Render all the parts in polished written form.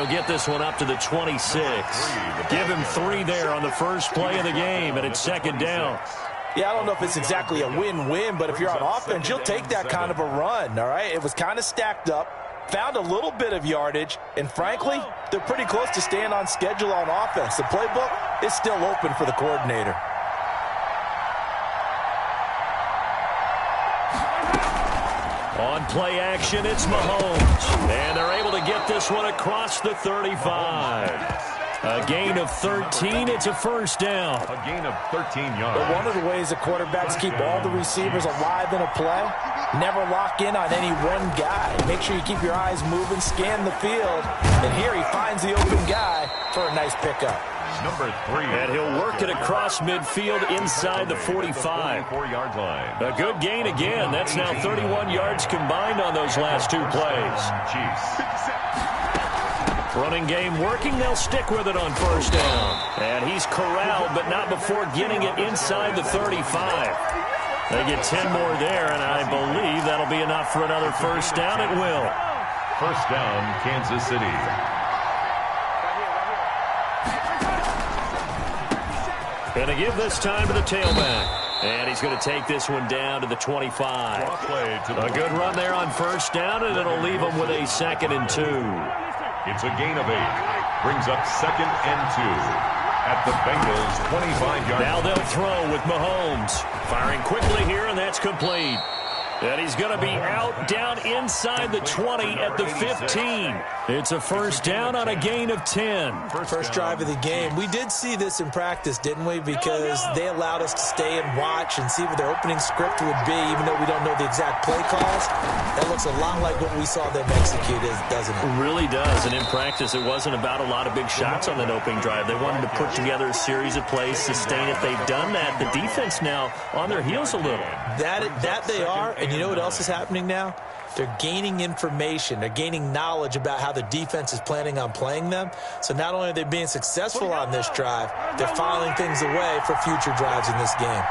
he'll get this one up to the 26. Give him 3 there on the first play of the game, and it's second down. Yeah, I don't know if it's exactly a win-win, but if you're on offense, you'll take that kind of a run, all right? It was kind of stacked up, found a little bit of yardage, and frankly, they're pretty close to staying on schedule on offense. The playbook is still open for the coordinator. On play action, it's Mahomes. And they're able to get this one across the 35. A gain of 13. It's a first down. A gain of 13 yards. But one of the ways the quarterbacks keep all the receivers alive in a play, never lock in on any one guy. Make sure you keep your eyes moving, scan the field. And here he finds the open guy for a nice pickup. Number 3. And he'll work it across midfield inside the 45. 44-yard line. A good gain again. That's now 31 yards combined on those last 2 plays. Chiefs. Running game working. They'll stick with it on first down. And he's corralled, but not before getting it inside the 35. They get 10 more there, and I believe that'll be enough for another first down. It will. First down, Kansas City. Going to give this time to the tailback. And he's going to take this one down to the 25. A good run there on first down, and it'll leave him with a 2nd and 2. It's a gain of 8. Brings up 2nd and 2 at the Bengals' 25-yard line. Now they'll throw with Mahomes. Firing quickly here, and that's complete. And he's going to be out down inside the 20 at the 15. It's a first down on a gain of 10. First drive of the game. We did see this in practice, didn't we? Because they allowed us to stay and watch and see what their opening script would be, even though we don't know the exact play calls. That looks a lot like what we saw them execute, doesn't it? It really does. And in practice, it wasn't about a lot of big shots on that opening drive. They wanted to put together a series of plays, sustain it. They've done that. The defense now on their heels a little. That they are. And you know what else is happening now? They're gaining information. They're gaining knowledge about how the defense is planning on playing them. So not only are they being successful on this drive, they're filing things away for future drives in this game.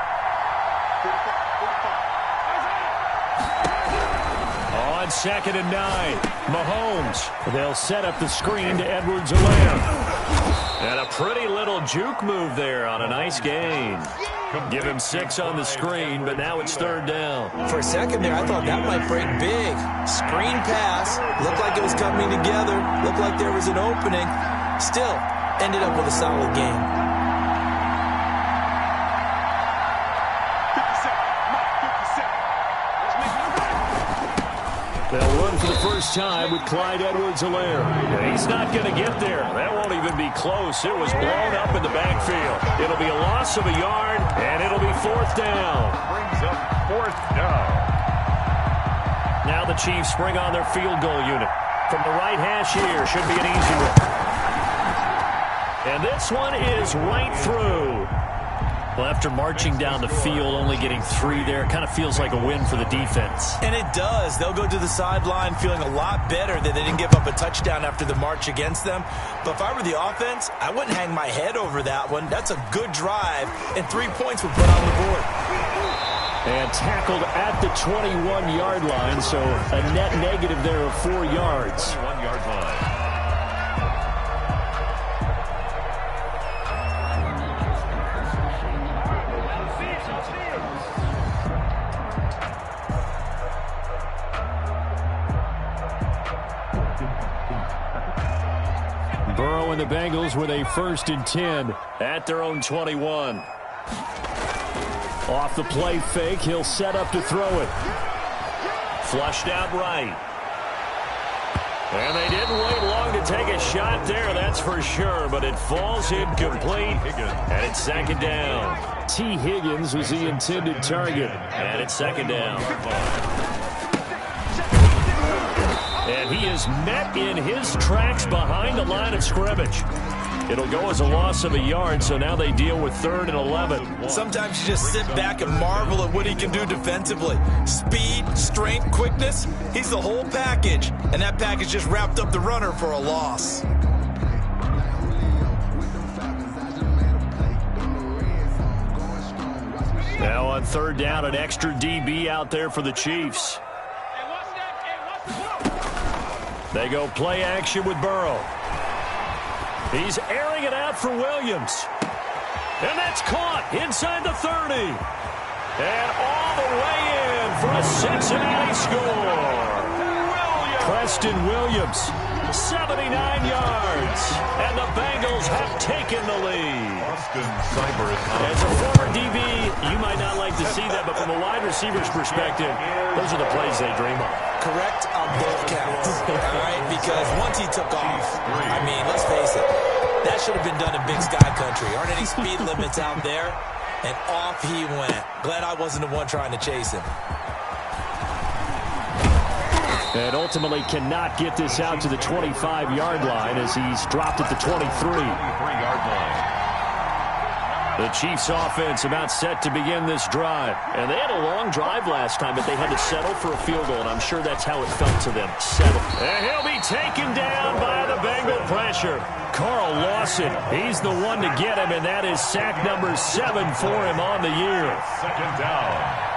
On 2nd and 9, Mahomes. They'll set up the screen to Edwards-Helaire. And a pretty little juke move there on a nice gain. Give him 6 on the screen, but now it's 3rd down. For a second there, I thought that might break big. Screen pass. Looked like it was coming together. Looked like there was an opening. Still, ended up with a solid game. They'll run for the first time with Clyde Edwards-Helaire. He's not going to get there. That won't even be close. It was blown up in the backfield. It'll be a loss of a yard, and it'll be 4th down. Brings up 4th down. Now the Chiefs bring on their field goal unit. From the right hash here, should be an easy one. And this one is right through. Well, after marching down the field, only getting 3 there, kind of feels like a win for the defense. And it does. They'll go to the sideline feeling a lot better that they didn't give up a touchdown after the march against them. But if I were the offense, I wouldn't hang my head over that one. That's a good drive, and 3 points were put on the board. And tackled at the 21-yard line, so a net negative there of 4 yards. 21-yard line. Burrow and the Bengals with a 1st and 10 at their own 21. Off the play fake, he'll set up to throw it. Flushed out right. And they didn't wait long to take a shot there, that's for sure, but it falls incomplete, and it's 2nd down. T. Higgins was the intended target, and it's 2nd down. And he is met in his tracks behind the line of scrimmage. It'll go as a loss of a yard, so now they deal with 3rd and 11. Sometimes you just sit back and marvel at what he can do defensively. Speed, strength, quickness, he's the whole package. And that package just wrapped up the runner for a loss. Now on 3rd down, an extra DB out there for the Chiefs. They go play action with Burrow. He's airing it out for Williams. And that's caught inside the 30. And all the way in for a Cincinnati score. Preston Williams, 79 yards. And the Bengals have taken the lead. As a former DB, you might not like to see that, but from a wide receiver's perspective, those are the plays they dream of. Correct on both counts, all right? Because once he took off, I mean, let's face it, that should have been done in Big Sky Country. Aren't any speed limits out there? And off he went. Glad I wasn't the one trying to chase him. And ultimately cannot get this out to the 25-yard line as he's dropped at the 23-yard line. The Chiefs offense about set to begin this drive. And they had a long drive last time, but they had to settle for a field goal, and I'm sure that's how it felt to them. Settle. And he'll be taken down by the Bengal pressure. Carl Lawson, he's the one to get him, and that is sack number 7 for him on the year. Second down.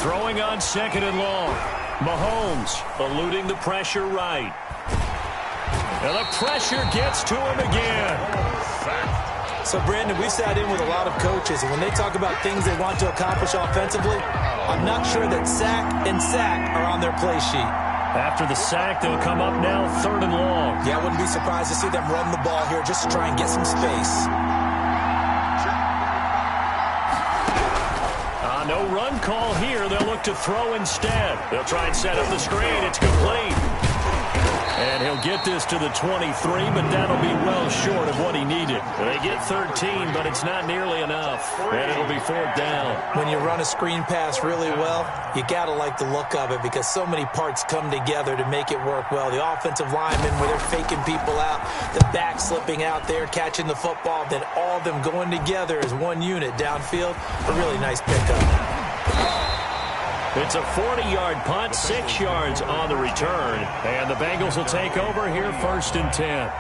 Throwing on 2nd and long. Mahomes eluding the pressure right. And the pressure gets to him again. So, Brandon, we've sat in with a lot of coaches, and when they talk about things they want to accomplish offensively, I'm not sure that sack and sack are on their play sheet. After the sack, they'll come up now 3rd and long. Yeah, I wouldn't be surprised to see them run the ball here just to try and get some space. No run call here. They'll look to throw instead. They'll try and set up the screen. It's complete. And he'll get this to the 23, but that'll be well short of what he needed. They get 13, but it's not nearly enough. And it'll be 4th down. When you run a screen pass really well, you got to like the look of it because so many parts come together to make it work well. The offensive linemen, where they're faking people out, the back slipping out there, catching the football, then all of them going together as one unit downfield. A really nice pickup. It's a 40-yard punt, 6 yards on the return. And the Bengals will take over here 1st and 10.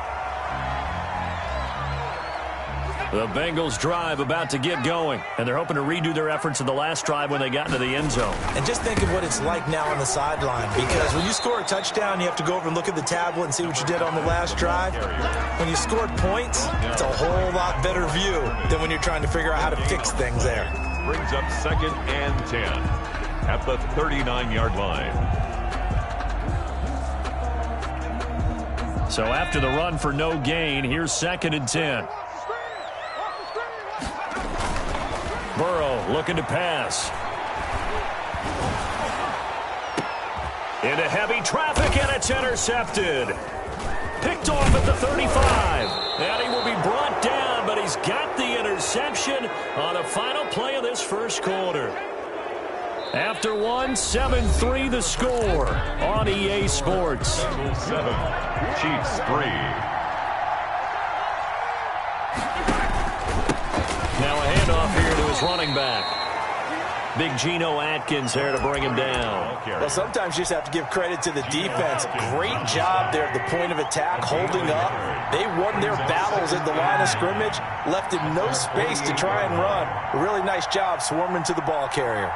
The Bengals drive about to get going, and they're hoping to redo their efforts in the last drive when they got into the end zone. And just think of what it's like now on the sideline, because when you score a touchdown, you have to go over and look at the tablet and see what you did on the last drive. When you scored points, it's a whole lot better view than when you're trying to figure out how to fix things there. Brings up 2nd and 10 at the 39-yard line. So after the run for no gain, here's 2nd and 10. Burrow looking to pass. Into heavy traffic, and it's intercepted. Picked off at the 35. And he will be brought down, but he's got the interception on the final play of this first quarter. After one, 7-3 the score on EA Sports. 7, Chiefs 3. Now a handoff here to his running back. Big Geno Atkins there to bring him down. Well, sometimes you just have to give credit to the defense. Great job there at the point of attack, holding up. They won their battles at the line of scrimmage, left him no space to try and run. A really nice job swarming to the ball carrier.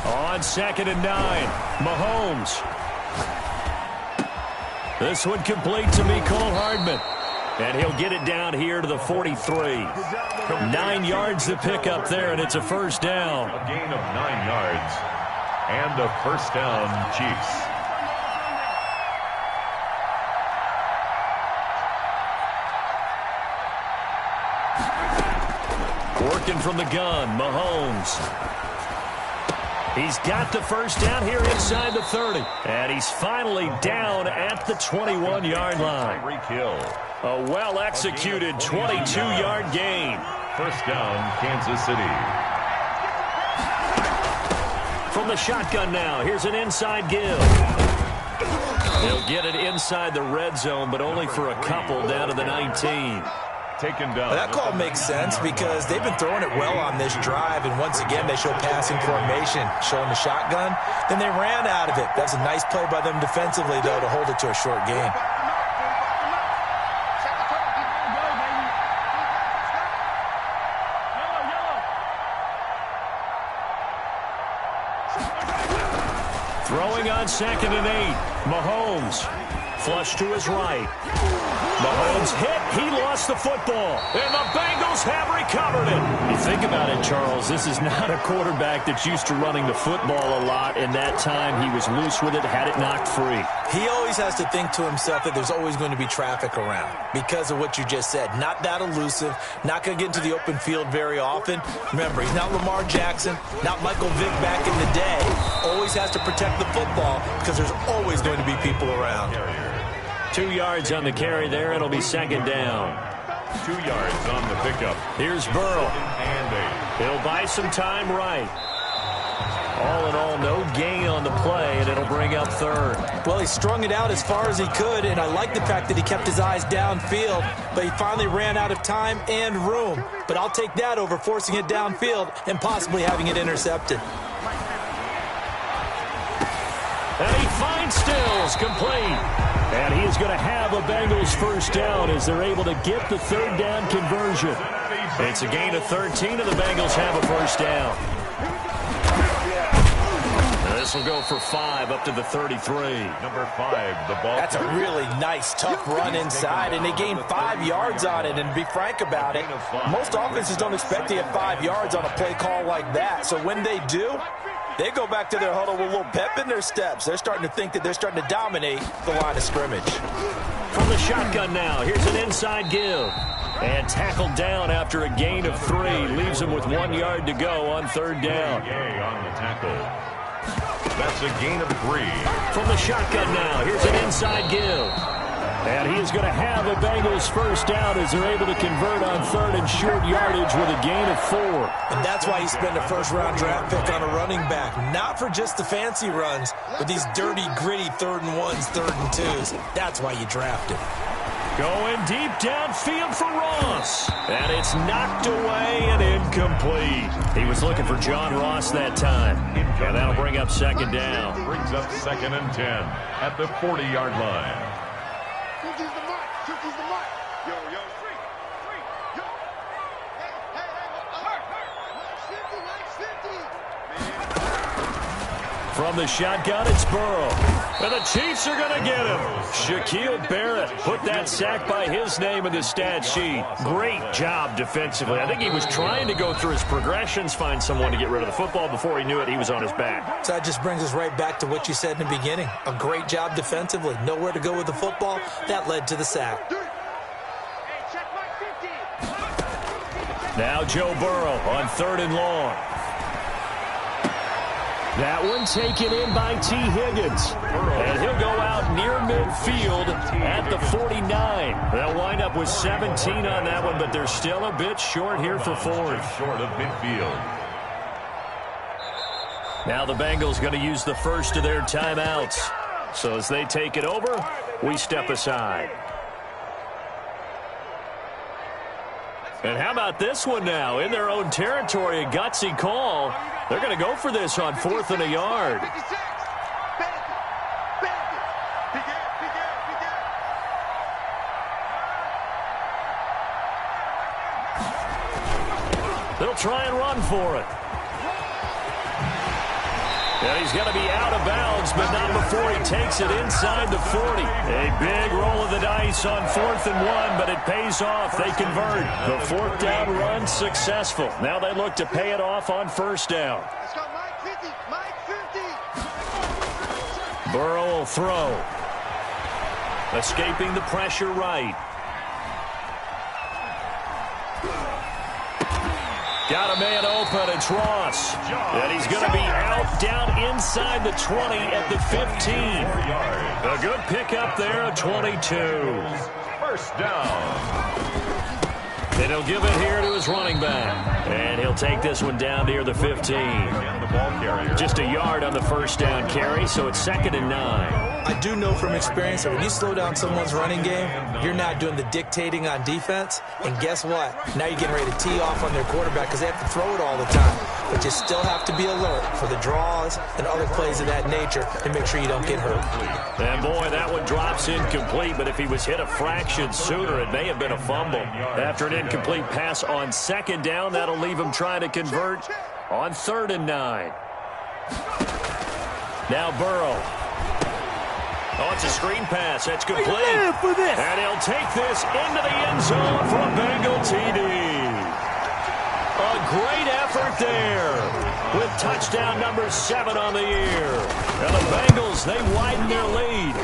On 2nd and 9, Mahomes. This one complete to Mecole Hardman. And he'll get it down here to the 43. 9 yards to pick up there, and it's a first down. A gain of 9 yards. And a first down, Chiefs. Working from the gun, Mahomes. He's got the first down here inside the 30. And he's finally down at the 21-yard line. A well-executed 22-yard gain. First down, Kansas City. From the shotgun now, here's an inside give. He'll get it inside the red zone, but only for a couple down to the 19. Taken down. Well, that call makes sense because they've been throwing it well on this drive, and once again they show passing formation, showing the shotgun. Then they ran out of it. That's a nice play by them defensively, though, to hold it to a short gain. Throwing on 2nd and 8. Mahomes. Flush to his right. Mahomes hit. He lost the football. And the Bengals have recovered it. You think about it, Charles. This is not a quarterback that's used to running the football a lot. And that time he was loose with it, had it knocked free. He always has to think to himself that there's always going to be traffic around because of what you just said. Not that elusive. Not going to get into the open field very often. Remember, he's not Lamar Jackson, not Michael Vick back in the day. Always has to protect the football because there's always going to be people around. 2 yards on the carry there. It'll be 2nd down. 2 yards on the pickup. Here's Burrow. He'll buy some time right. All in all, no gain on the play, and it'll bring up 3rd. Well, he strung it out as far as he could, and I like the fact that he kept his eyes downfield, but he finally ran out of time and room. But I'll take that over forcing it downfield and possibly having it intercepted. And he finds Stills, complete. And he is going to have a Bengals 1st down as they're able to get the 3rd down conversion. It's a gain of 13, and the Bengals have a 1st down. This will go for 5 up to the 33. Number 5, the ball. That's a really nice, tough run inside, and they gained 5 yards on it. And to be frank about it, most offenses don't expect to get 5 yards on a play call like that. So when they do, they go back to their huddle with a little pep in their steps. They're starting to think that they're starting to dominate the line of scrimmage. From the shotgun now, here's an inside give. And tackled down after a gain of 3. Leaves him with 1 yard to go on 3rd down. On the tackle. That's a gain of 3. From the shotgun now, here's an inside give. And he is going to have a Bengals 1st down as they're able to convert on 3rd and short yardage with a gain of 4. And that's why you spend a 1st-round draft pick on a running back. Not for just the fancy runs, but these dirty, gritty 3rd and 1s, 3rd and 2s. That's why you draft him. Going deep downfield for Ross. And it's knocked away and incomplete. He was looking for John Ross that time. And that'll bring up 2nd down. Brings up 2nd and 10 at the 40-yard line. From the shotgun, it's Burrow. And the Chiefs are going to get him. Shaquille Barrett put that sack by his name in the stat sheet. Great job defensively. I think he was trying to go through his progressions, find someone to get rid of the football. Before he knew it, he was on his back. So that just brings us right back to what you said in the beginning. A great job defensively. Nowhere to go with the football. That led to the sack. Now Joe Burrow on 3rd and long. That one taken in by T. Higgins. And he'll go out near midfield at the 49. They'll wind up with 17 on that one, but they're still a bit short here for 4th. Short of midfield. Now the Bengals going to use the first of their timeouts. So as they take it over, we step aside. And how about this one now? In their own territory, a gutsy call. They're going to go for this on 4th and a yard. They'll try and run for it. And he's going to be out of bounds, but not before he takes it inside the 40. A big roll of the dice on 4th and 1, but it pays off. They convert. The 4th down run successful. Now they look to pay it off on 1st down. Let's go, Mike 50, Mike 50. Burrow will throw. Escaping the pressure right. Got a man open, it's Ross. And he's going to be out down inside the 20 at the 15. A good pickup there at 22. 1st down. And he'll give it here to his running back. And he'll take this one down near the 15. And the ball carrier. Just a yard on the 1st down carry, so it's 2nd and 9. I do know from experience that when you slow down someone's running game, you're not doing the dictating on defense. And guess what? Now you're getting ready to tee off on their quarterback because they have to throw it all the time. But you still have to be alert for the draws and other plays of that nature and make sure you don't get hurt. And boy, that one drops incomplete, but if he was hit a fraction sooner, it may have been a fumble. After an incomplete pass on 2nd down, that'll leave him trying to convert on 3rd and 9. Now Burrow. Oh, it's a screen pass. That's complete. And he'll take this into the end zone for a Bengal TD. A great effort there with touchdown number 7 on the year. And the Bengals, they widen their lead.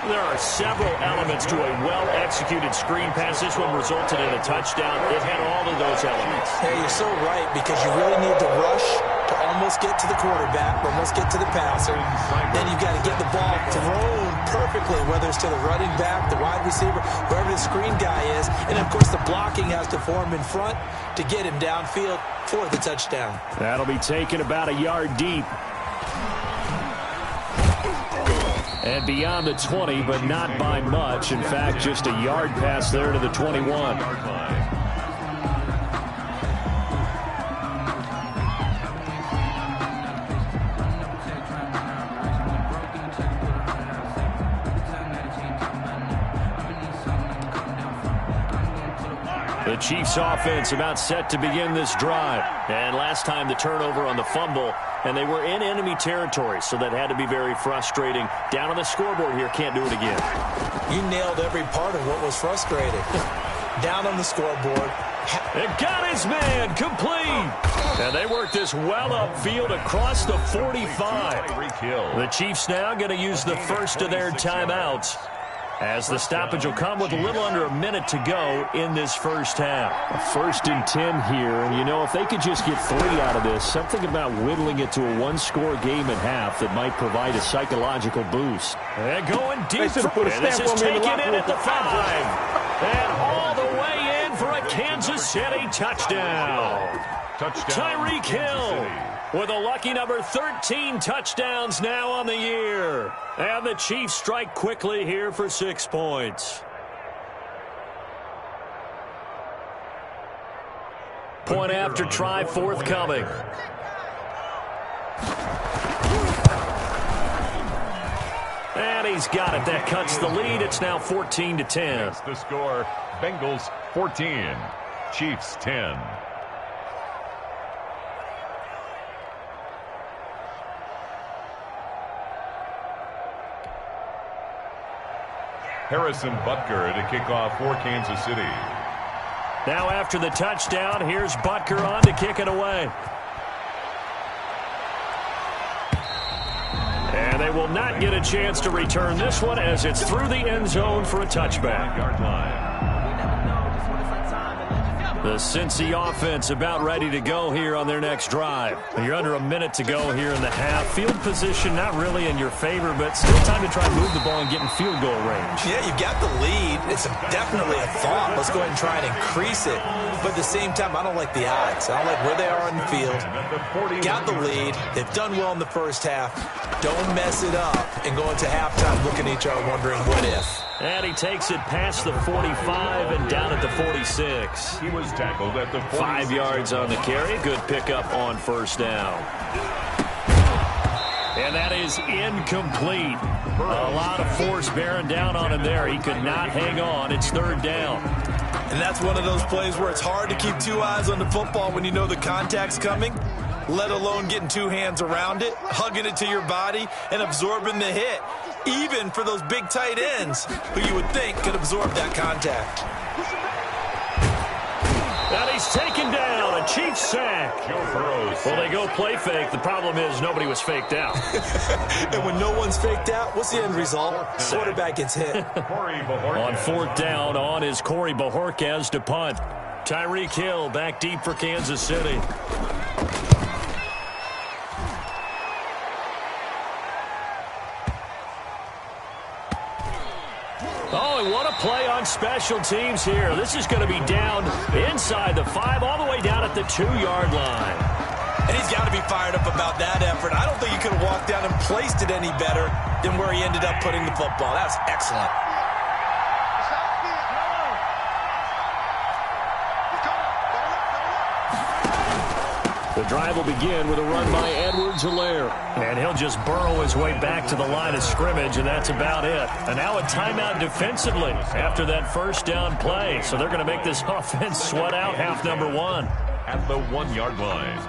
There are several elements to a well-executed screen pass. This one resulted in a touchdown. It had all of those elements. Hey, you're so right, because you really need to rush to almost get to the quarterback, almost get to the passer. Then you've got to get the ball thrown perfectly, whether it's to the running back, the wide receiver, wherever the screen guy is. And, of course, the blocking has to form in front to get him downfield for the touchdown. That'll be taken about a yard deep. And beyond the 20, but not by much. In fact, just a yard pass there to the 21. The Chiefs offense about set to begin this drive. And last time the turnover on the fumble, and they were in enemy territory, so that had to be very frustrating. Down on the scoreboard here, can't do it again. You nailed every part of what was frustrating. Down on the scoreboard. It got his man complete. And they work this well upfield across the 45. The Chiefs now going to use the first of their timeouts, as the stoppage will come with a little under a minute to go in this first half. A 1st and 10 here, and you know, if they could just get 3 out of this, something about whittling it to a 1-score game at half that might provide a psychological boost. And going deep, and this is taken in at the 5. And all the way in for a Kansas City touchdown. Tyreek Hill with a lucky number 13 touchdowns now on the year. And the Chiefs strike quickly here for 6 points. Point after try forthcoming. And he's got it. That cuts the lead. It's now 14-10. That's the score. Bengals 14, Chiefs 10. Harrison Butker to kick off for Kansas City. Now after the touchdown, here's Butker on to kick it away. And they will not get a chance to return this one, as it's through the end zone for a touchback. Yard line. The Cincy offense about ready to go here on their next drive. You're under a minute to go here in the half. Field position not really in your favor, but still time to try and move the ball and get in field goal range. Yeah, you've got the lead. It's definitely a thought. Let's go ahead and try and increase it. But at the same time, I don't like the odds. I don't like where they are on the field. Got the lead. They've done well in the first half. Don't mess it up and go into halftime looking at each other wondering what if. And he takes it past the 45 and down at the 46. He was tackled at the 5 yards on the carry. Good pickup on first down. And that is incomplete. A lot of force bearing down on him there. He could not hang on. It's 3rd down. And that's one of those plays where it's hard to keep 2 eyes on the football when you know the contact's coming, let alone getting 2 hands around it, hugging it to your body, and absorbing the hit. Even for those big tight ends who you would think could absorb that contact. And he's taken down. A Chiefs sack. Well, they go play fake. The problem is nobody was faked out. And when no one's faked out, what's the end result? Quarterback gets hit. On 4th down, on is Corey Bojorquez to punt. Tyreek Hill back deep for Kansas City. Oh, and what a play on special teams here. This is going to be down inside the 5, all the way down at the 2-yard line. And he's got to be fired up about that effort. I don't think he could have walked down and placed it any better than where he ended up putting the football. That was excellent. The drive will begin with a run by Edwards-Helaire. And he'll just burrow his way back to the line of scrimmage, and that's about it. And now a timeout defensively after that first down play. So they're going to make this offense sweat out half number 1. At the 1-yard line.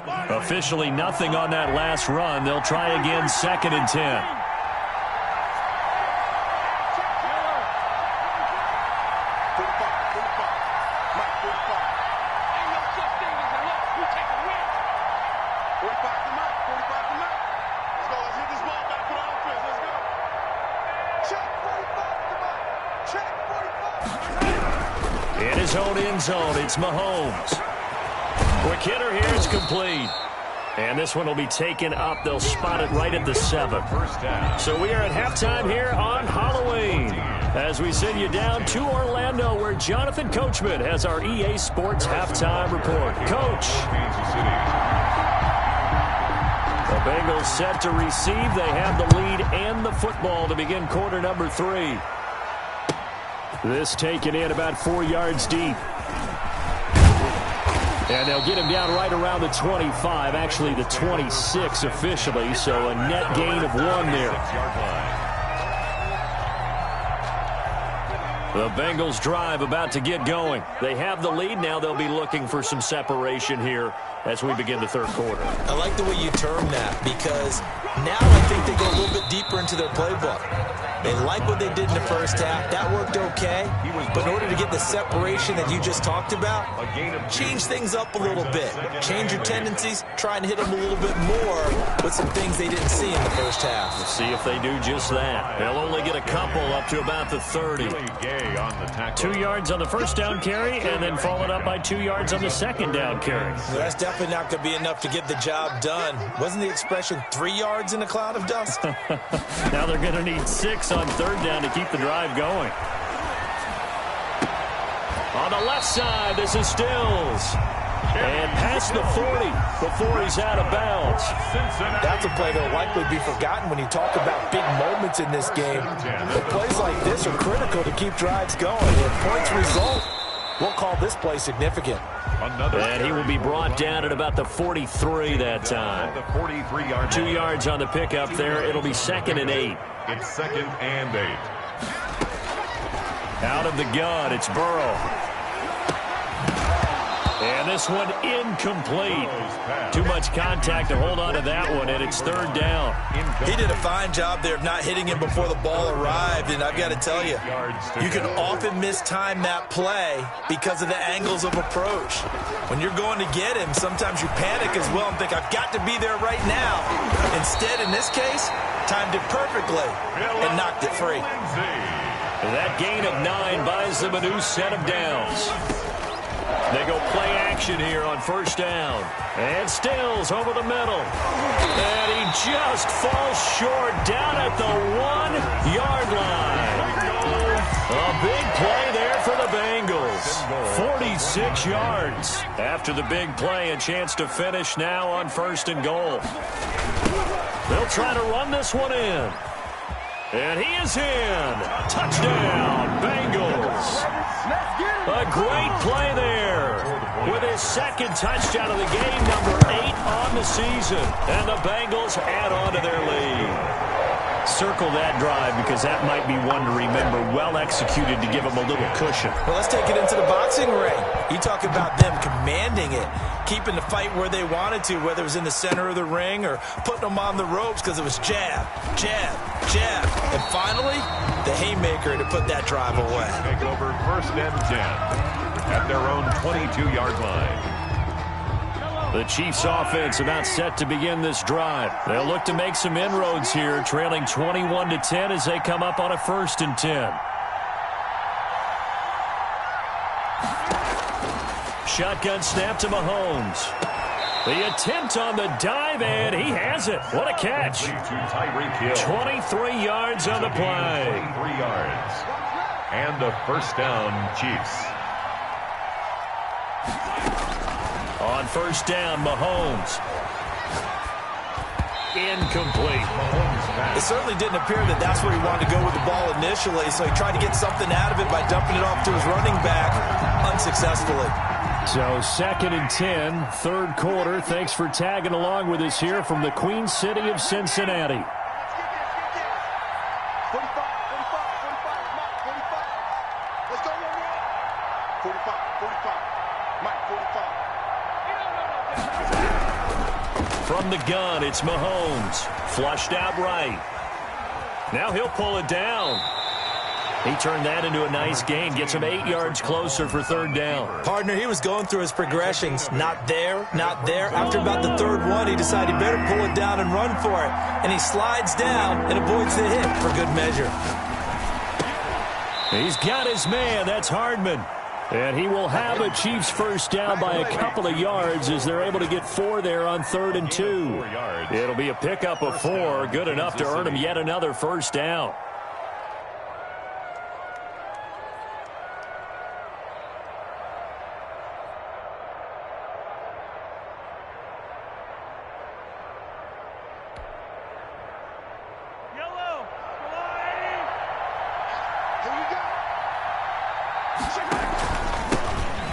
Officially nothing on that last run. They'll try again, 2nd and 10. In his own end zone, it's Mahomes. Quick hitter here, it's complete. And this one will be taken up. They'll spot it right at the 7. So we are at halftime here on Halloween as we send you down to Orlando where Jonathan Coachman has our EA Sports halftime report. Coach. The Bengals set to receive. They have the lead and the football to begin quarter number 3. This taken in about 4 yards deep. And they'll get him down right around the 25, actually the 26 officially, so a net gain of 1 there. The Bengals drive about to get going. They have the lead. Now they'll be looking for some separation here as we begin the third quarter. I like the way you term that because now I think they go a little bit deeper into their playbook. They like what they did in the first half. That worked okay. But in order to get the separation that you just talked about, change things up a little bit. Change your tendencies. Try and hit them a little bit more with some things they didn't see in the first half. Let's see if they do just that. They'll only get a couple up to about the 30. 2 yards on the first down carry and then followed up by 2 yards on the second down carry. Well, that's definitely not going to be enough to get the job done. Wasn't the expression 3 yards in a cloud of dust? Now they're going to need 6 on third down to keep the drive going. On the left side, this is Stills. And past the 40 before he's out of bounds. That's a play that will likely be forgotten when you talk about big moments in this game. But plays like this are critical to keep drives going. If points result, we'll call this play significant. And he will be brought down at about the 43 that time. 2 yards on the pickup there. It'll be 2nd and 8. It's 2nd and 8. Out of the gun, it's Burrow. And this one incomplete. Too much contact to hold on to that one, and it's third down. He did a fine job there of not hitting him before the ball arrived, and I've got to tell you, you can often mistime that play because of the angles of approach. When you're going to get him, sometimes you panic as well and think, I've got to be there right now. Instead, in this case, timed it perfectly and knocked it free. That gain of 9 buys them a new set of downs. They go play action here on first down. And Stills over the middle. And he just falls short down at the 1-yard line. A big play there for the Bengals. 46 yards. After the big play, a chance to finish now on 1st and goal. They'll try to run this one in. And he is in. Touchdown, Bengals. A great play there with his 2nd touchdown of the game, number 8 on the season. And the Bengals add on to their lead. Circle that drive because that might be one to remember. Well executed to give them a little cushion. Well, let's take it into the boxing ring. You talk about them commanding it, keeping the fight where they wanted to, whether it was in the center of the ring or putting them on the ropes because it was jab, jab, jab. And finally, the haymaker to put that drive away. Take over 1st and 10 at their own 22-yard line. The Chiefs offense about set to begin this drive. They'll look to make some inroads here, trailing 21-10 as they come up on a 1st and 10. Shotgun snap to Mahomes. The attempt on the dive, and he has it. What a catch. 23 yards on the play. 23 yards. And a 1st down, Chiefs. On 1st down, Mahomes. Incomplete. It certainly didn't appear that that's where he wanted to go with the ball initially, so he tried to get something out of it by dumping it off to his running back unsuccessfully. So 2nd and 10, third quarter. Thanks for tagging along with us here from the Queen City of Cincinnati. 45, Mike, 45. Let's go, young man. 45, Mike, 45. From the gun, it's Mahomes. Flushed out right. Now he'll pull it down. He turned that into a nice gain. Gets him 8 yards closer for third down. Partner, he was going through his progressions. Not there, not there. After about the third one, he decided he better pull it down and run for it. And he slides down and avoids the hit for good measure. He's got his man. That's Hardman. And he will have a Chiefs first down by a couple of yards as they're able to get 4 there on 3rd and 2. It'll be a pickup of 4. Good enough to earn him yet another first down.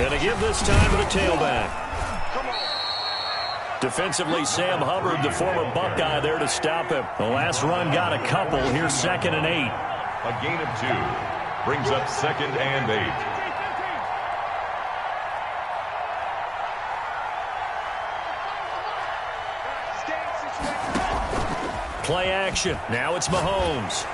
And a give this time to the tailback. Defensively, Sam Hubbard, the former Buckeye, there to stop him. The last run got a couple. Here's 2nd and 8. A gain of 2 brings up 2nd and 8. Play action. Now it's Mahomes.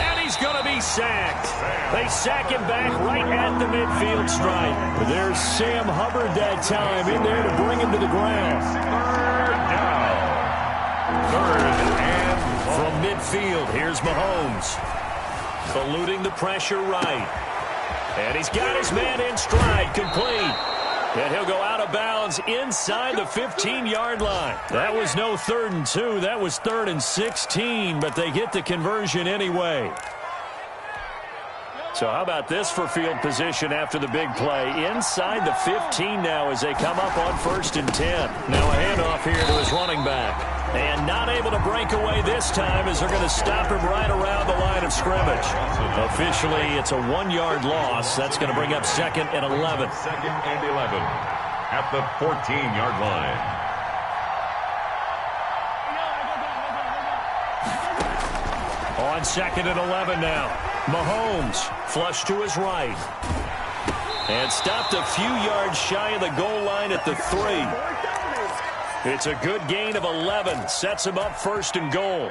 And he's going to be sacked. They sack him back right at the midfield stripe. There's Sam Hubbard that time in there to bring him to the ground. 3rd and from midfield, here's Mahomes. Eluding the pressure right. And he's got his man in stride, complete. And he'll go out of bounds inside the 15-yard line. That was no 3rd and 2. That was 3rd and 16, but they get the conversion anyway. So how about this for field position after the big play? Inside the 15 now as they come up on 1st and 10. Now a handoff here to his running back. And not able to break away this time as they're going to stop him right around the line of scrimmage. Officially, it's a 1-yard loss. That's going to bring up 2nd and 11. 2nd and 11 at the 14-yard line. On 2nd and 11 now. Mahomes flush to his right. And stopped a few yards shy of the goal line at the 3. It's a good gain of 11. Sets him up 1st and goal.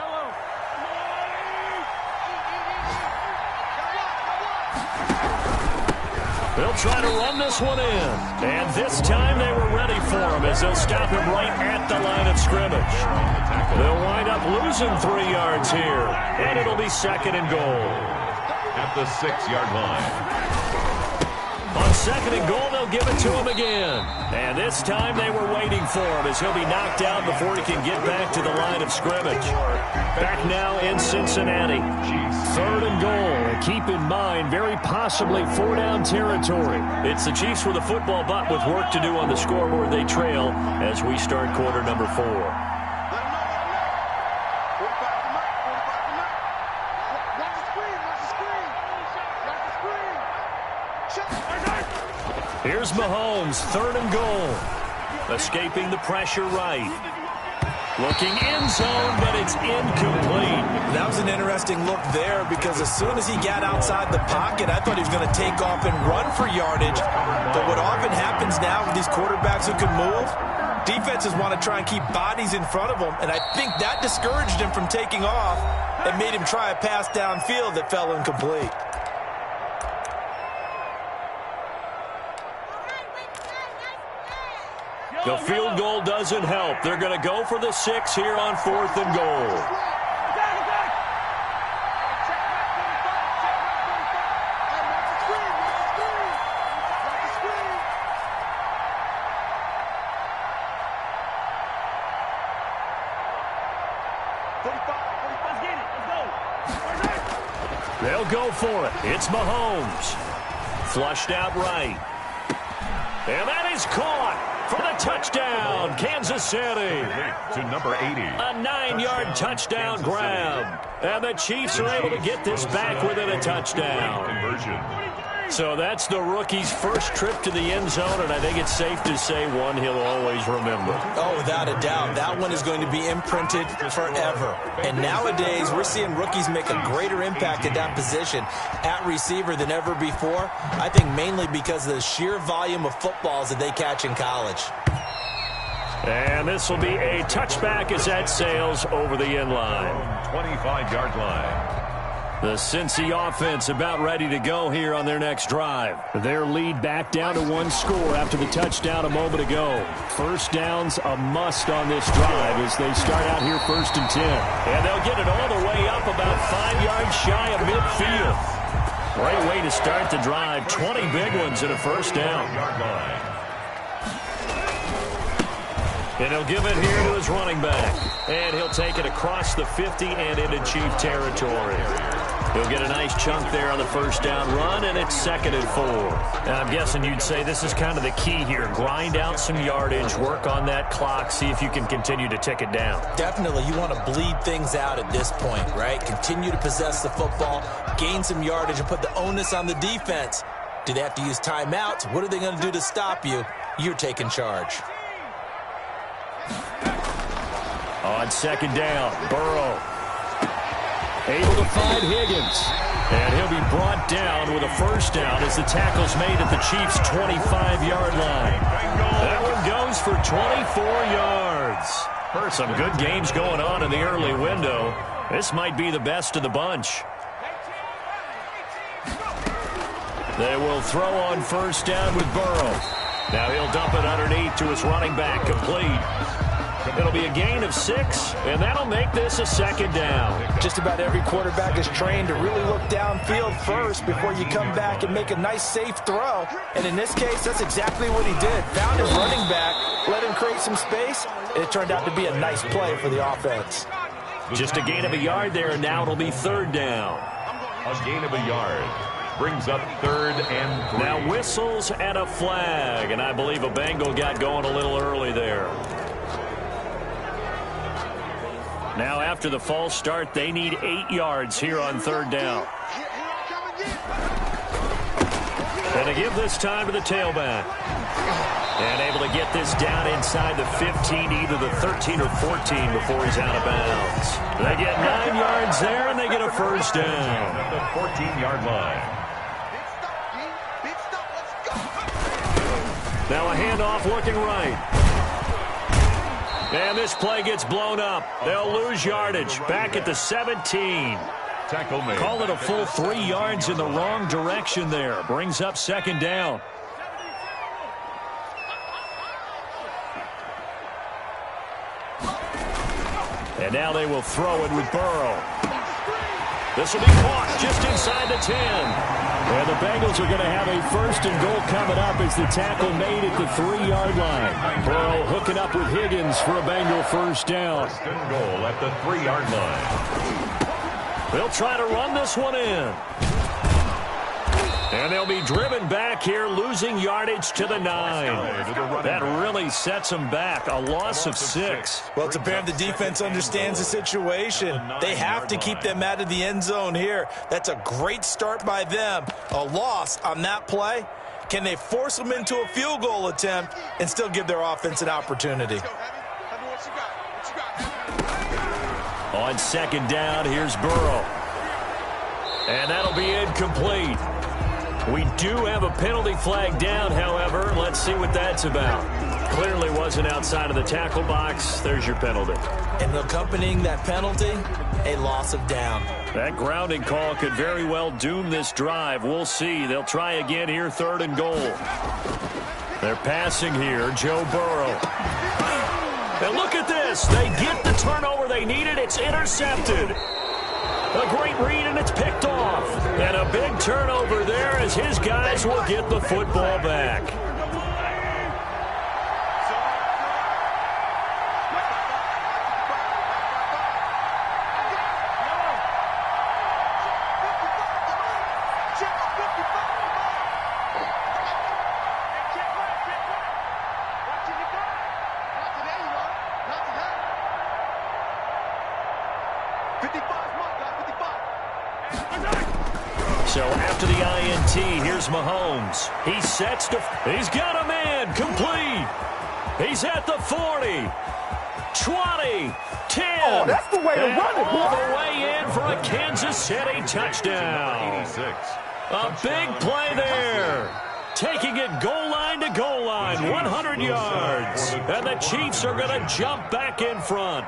They'll try to run this one in. And this time they were ready for him as they'll stop him right at the line of scrimmage. They'll wind up losing 3 yards here. And it'll be 2nd and goal. At the 6-yard line. On 2nd and goal, they'll give it to him again. And this time they were waiting for him as he'll be knocked out before he can get back to the line of scrimmage. Back now in Cincinnati. 3rd and goal. And keep in mind, very possibly 4-down territory. It's the Chiefs with a football, but with work to do on the scoreboard. They trail as we start quarter number 4. Here's Mahomes, 3rd and goal. Escaping the pressure right. Looking end zone, but it's incomplete. That was an interesting look there because as soon as he got outside the pocket, I thought he was going to take off and run for yardage. But what often happens now with these quarterbacks who can move, defenses want to try and keep bodies in front of them, and I think that discouraged him from taking off and made him try a pass downfield that fell incomplete. The field goal doesn't help. They're going to go for the 6 here on 4th and goal. They'll go for it. It's Mahomes. Flushed out right. And that is caught. For the touchdown, Kansas City. To number 80. A 9-yard touchdown grab. And the Chiefs are able to get this back within a touchdown. Conversion. So that's the rookie's first trip to the end zone, and I think it's safe to say one he'll always remember. Oh, without a doubt. That one is going to be imprinted forever. And nowadays, we're seeing rookies make a greater impact at that position at receiver than ever before. I think mainly because of the sheer volume of footballs that they catch in college. And this will be a touchback as that sails over the end line. 25-yard line. The Cincy offense about ready to go here on their next drive. Their lead back down to one score after the touchdown a moment ago. First down's a must on this drive as they start out here 1st and 10. And they'll get it all the way up about 5 yards shy of midfield. Great way to start the drive. 20 big ones and a first down. And he'll give it here to his running back. And he'll take it across the 50 and into Chief territory. He'll get a nice chunk there on the first down run, and it's 2nd and 4. Now, I'm guessing you'd say this is kind of the key here. Grind out some yardage, work on that clock, see if you can continue to tick it down. Definitely. You want to bleed things out at this point, right? Continue to possess the football, gain some yardage, and put the onus on the defense. Do they have to use timeouts? What are they going to do to stop you? You're taking charge. On 2nd down, Burrow able to find Higgins. And he'll be brought down with a first down as the tackle's made at the Chiefs' 25-yard line. That one goes for 24 yards. Some good games going on in the early window. This might be the best of the bunch. They will throw on first down with Burrow. Now he'll dump it underneath to his running back, complete. It'll be a gain of 6, and that'll make this a 2nd down. Just about every quarterback is trained to really look downfield first before you come back and make a nice, safe throw. And in this case, that's exactly what he did. Found his running back, let him create some space, and it turned out to be a nice play for the offense. Just a gain of a yard there, and now it'll be 3rd down. A gain of a yard. Brings up 3rd and 3. Now whistles and a flag, and I believe a Bengal got going a little early there. Now after the false start, they need 8 yards here on 3rd down. And to give this time to the tailback. And able to get this down inside the 15, either the 13 or 14 before he's out of bounds. They get 9 yards there, and they get a first down. At the 14-yard line. Now a handoff looking right. And this play gets blown up. They'll lose yardage. Back at the 17. Tackle made. Call it a full 3 yards in the wrong direction there. Brings up 2nd down. And now they will throw it with Burrow. This will be caught just inside the 10. And the Bengals are going to have a 1st and goal coming up as the tackle made at the 3-yard line. Burrow hooking up with Higgins for a Bengal first down. 1st and goal at the 3-yard line. They'll try to run this one in. And they'll be driven back here, losing yardage to the 9. That really sets them back. A loss of 6. Well, it's apparent the defense understands the situation. They have to keep them out of the end zone here. That's a great start by them. A loss on that play. Can they force them into a field goal attempt and still give their offense an opportunity? On 2nd down, here's Burrow. And that'll be incomplete. We do have a penalty flag down, however. Let's see what that's about. Clearly wasn't outside of the tackle box. There's your penalty. And accompanying that penalty, a loss of down. That grounding call could very well doom this drive. We'll see. They'll try again here, 3rd and goal. They're passing here, Joe Burrow. And look at this. They get the turnover they needed. It's intercepted. A great read, and it's picked off. And a big turnover there as his guys will get the football back. So after the INT, here's Mahomes. He sets to... He's got a man. Complete. He's at the 40. 20. 10. Oh, that's the way to run it, boy. All the way in for a Kansas City touchdown. 86. A big play there. Taking it goal line to goal line. and 100 yards. And the Chiefs are going to jump back in front.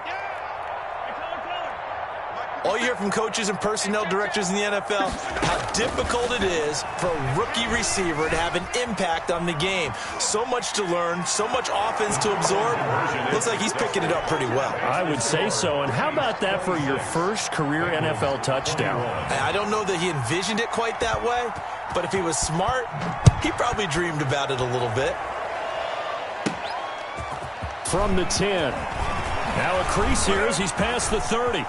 All you hear from coaches and personnel directors in the NFL, how difficult it is for a rookie receiver to have an impact on the game. So much to learn, so much offense to absorb. Looks like he's picking it up pretty well. I would say so. And how about that for your first career NFL touchdown? I don't know that he envisioned it quite that way, but if he was smart, he probably dreamed about it a little bit. From the 10. Now a crease here as he's past the 30.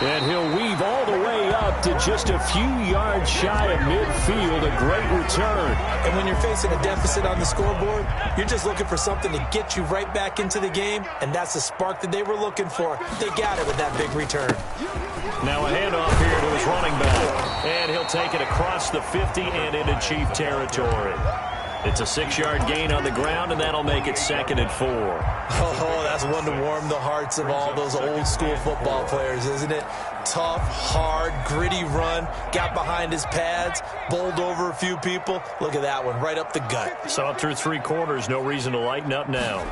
And he'll weave all the way up to just a few yards shy of midfield. A great return. And when you're facing a deficit on the scoreboard, you're just looking for something to get you right back into the game, and that's the spark that they were looking for. They got it with that big return. Now a handoff here to his running back. And he'll take it across the 50 and into Chief territory. It's a 6-yard gain on the ground, and that'll make it 2nd and 4. Oh, that's one to warm the hearts of all those old-school football players, isn't it? Tough, hard, gritty run, got behind his pads, bowled over a few people. Look at that one, right up the gut. So through 3 quarters, no reason to lighten up now.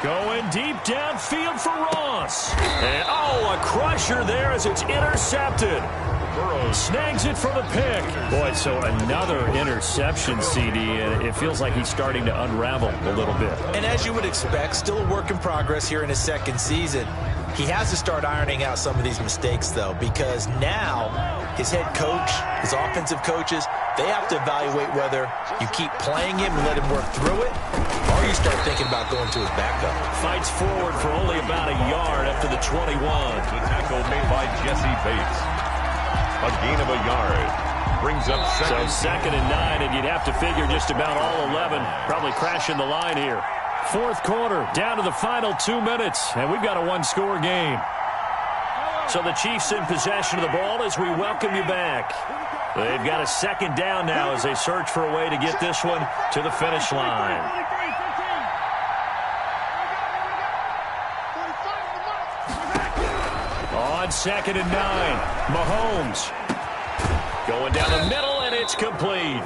Going deep downfield for Ross. And, a crusher there as it's intercepted. Snags it for the pick. Boy, so another interception, CD, and it feels like he's starting to unravel a little bit. And as you would expect, still a work in progress here in his 2nd season. He has to start ironing out some of these mistakes, though, because now his head coach, his offensive coaches, they have to evaluate whether you keep playing him and let him work through it, or you start thinking about going to his backup. Fights forward for only about a yard after the 21. The tackle made by Jesse Bates. A gain of a yard. Brings up second. So 2nd and 9, and you'd have to figure just about all 11 probably crashing the line here. 4th quarter, down to the final 2 minutes, and we've got a 1-score game. So the Chiefs in possession of the ball as we welcome you back. They've got a 2nd down now as they search for a way to get this one to the finish line. On 2nd and 9, Mahomes going down the middle, and it's complete.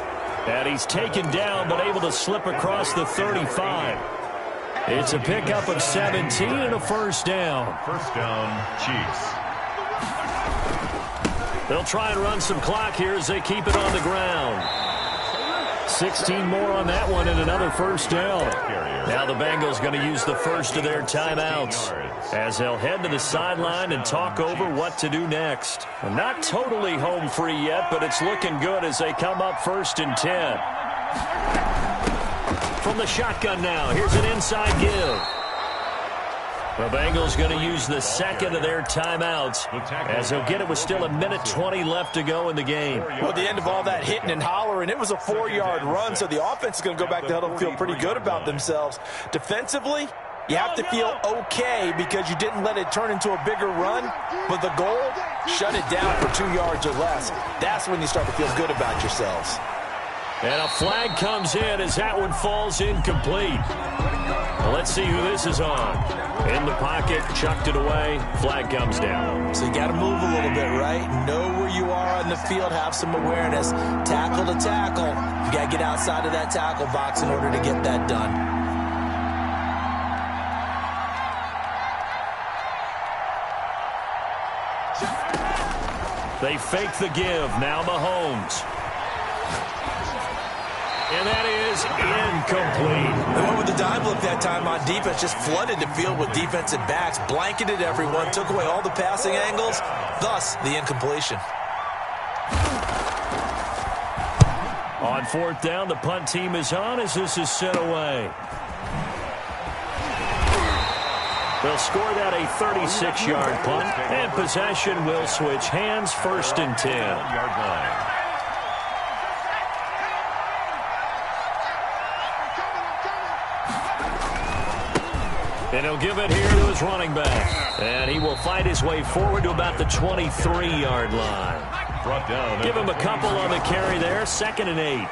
And he's taken down, but able to slip across the 35. It's a pickup of 17 and a 1st down. First down, Chiefs. They'll try and run some clock here as they keep it on the ground. 16 more on that one and another 1st down. Now the Bengals going to use the first of their timeouts as they'll head to the sideline and talk over what to do next. Not totally home free yet, but it's looking good as they come up 1st and 10. From the shotgun now, here's an inside give. The Bengals going to use the 2nd of their timeouts as they'll get it with still 1:20 left to go in the game. Well, at the end of all that hitting and hollering, it was a 4-yard run, so the offense is going to go back to huddle and feel pretty good about themselves. Defensively, you have to feel okay because you didn't let it turn into a bigger run, but the goal, shut it down for 2 yards or less. That's when you start to feel good about yourselves. And a flag comes in as that one falls incomplete. Well, let's see who this is on. In the pocket, chucked it away, flag comes down. So you got to move a little bit, right? Know where you are on the field, have some awareness. Tackle to tackle. You got to get outside of that tackle box in order to get that done. They fake the give. Now Mahomes. And that is incomplete. They went with the dive look that time on defense, just flooded the field with defensive backs, blanketed everyone, took away all the passing angles, thus the incompletion. On 4th down, the punt team is on as this is sent away. They'll score that a 36-yard punt, and possession will switch hands, 1st and 10. Yard line. And he'll give it here to his running back. And he will fight his way forward to about the 23-yard line. Brought down. Give him a couple on the carry there, 2nd and 8.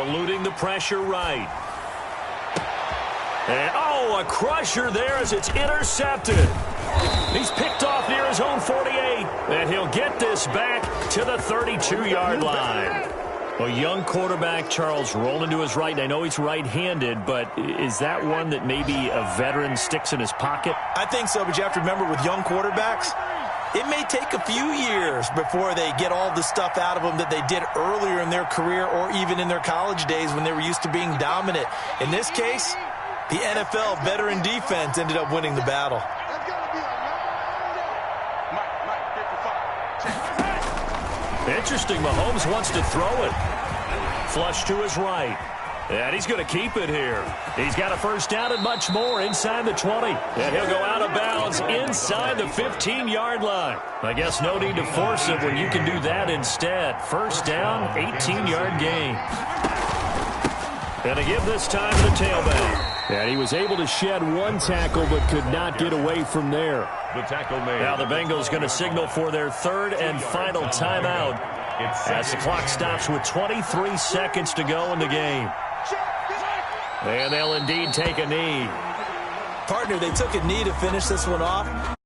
Eluding the pressure right. And, a crusher there as it's intercepted. He's picked off near his own 48, and he'll get this back to the 32-yard line. A young quarterback, Charles, rolling to his right. I know he's right-handed, but is that one that maybe a veteran sticks in his pocket? I think so, but you have to remember with young quarterbacks, it may take a few years before they get all the stuff out of them that they did earlier in their career or even in their college days when they were used to being dominant. In this case, the NFL veteran defense ended up winning the battle. Interesting, Mahomes wants to throw it. Flush to his right. And he's going to keep it here. He's got a first down and much more inside the 20. And he'll go out of bounds inside the 15-yard line. I guess no need to force it when you can do that instead. First down, 18-yard gain. And a give this time to the tailback. And he was able to shed one tackle but could not get away from there. The tackle made. Now the Bengals going to signal for their third and final timeout as the clock stops with 23 seconds to go in the game. And they'll indeed take a knee. Partner, they took a knee to finish this one off.